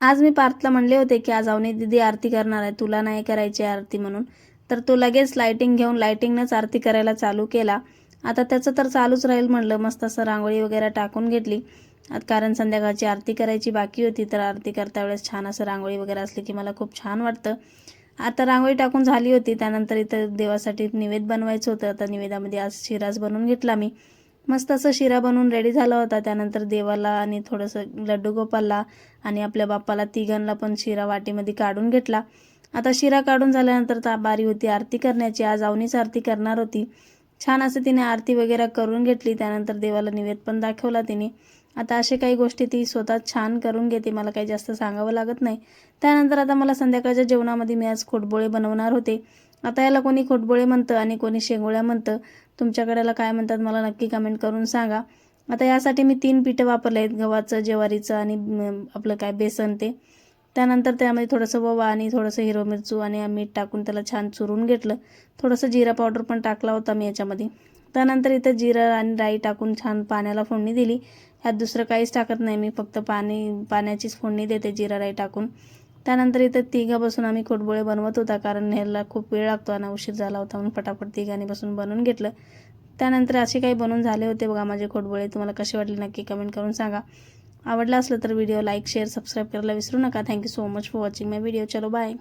आज मी पार्थला म्हणले होते की आज अवनी दीदी आरती करणार आहे, तुला नाही करायची आरती म्हणून. तर तो लगेच लाइटिंग घेऊन लाइटिंगनंच आरती करायला चालू केला. आता त्याचं तर चालूच राहील म्हणलं. मस्त असं रांगोळी वगैरे टाकून घेतली, कारण संध्याकाळची आरती करायची बाकी होती. तर आरती करता वेळेस छान असं रांगोळी वगैरे असली की मला खूप छान वाटतं. आता रांगोळी टाकून झाली होती. त्यानंतर इथं देवासाठी निवेद बनवायचं होतं. आता निवेदामध्ये आज शिराच बनवून घेतला मी. मस्त असं शिरा बनवून रेडी झाला होता. त्यानंतर देवाला आणि थोडंसं लड्डू गोपालला आणि आपल्या बाप्पाला तिघांना पण शिरा वाटीमध्ये काढून घेतला. आता शिरा काढून झाल्यानंतर बारी होती आरती करण्याची. आज अवनीच आरती करणार होती. छान असं तिने आरती वगैरे करून घेतली. त्यानंतर देवाला निवेद पण दाखवला तिने. आता असे काही गोष्टी ती स्वतः छान करून घेते, मला काही जास्त सांगावं लागत नाही. त्यानंतर आता मला संध्याकाळच्या जेवणामध्ये मी आज खोटबोळे बनवणार होते. आता याला कोणी खोटबोळे म्हणतं आणि कोणी शेंगोळ्या म्हणतं. तुमच्याकडेला काय म्हणतात मला नक्की कमेंट करून सांगा. आता यासाठी मी 3 पिठं वापरले आहेत, गव्हाचं, ज्वारीचं आणि आपलं काय बेसन ते. त्यानंतर त्यामध्ये थोडंसं ओवा आणि थोडंसं हिरवी मिरची आणि मीठ टाकून त्याला छान चुरून घेतलं. थोडंसं जिरा पावडर पण टाकला होता मी याच्यामध्ये. त्यानंतर इथं जिरं आणि राई टाकून छान पाण्याला फोडणी दिली. ह्यात दुसरं काहीच टाकत नाही मी, फक्त पाण्याचीच फोडणी देते जिरा राई टाकून. त्यानंतर इथं तिघं बसून आम्ही खोटबोळे बनवत होता, कारण ह्याला खूप वेळ लागतो आणि उशीर झाला होता म्हणून पटापट तिघांनी बसून बनवून घेतलं. त्यानंतर असे काही बनवून झाले होते बघा माझे खोटबोळे. तुम्हाला कसे वाटले नक्की कमेंट करून सांगा. आवडला असलं तर व्हिडिओ लाईक शेअर सबस्क्राईब करायला विसरू नका. Thank you so much for watching my video. चलो बाय.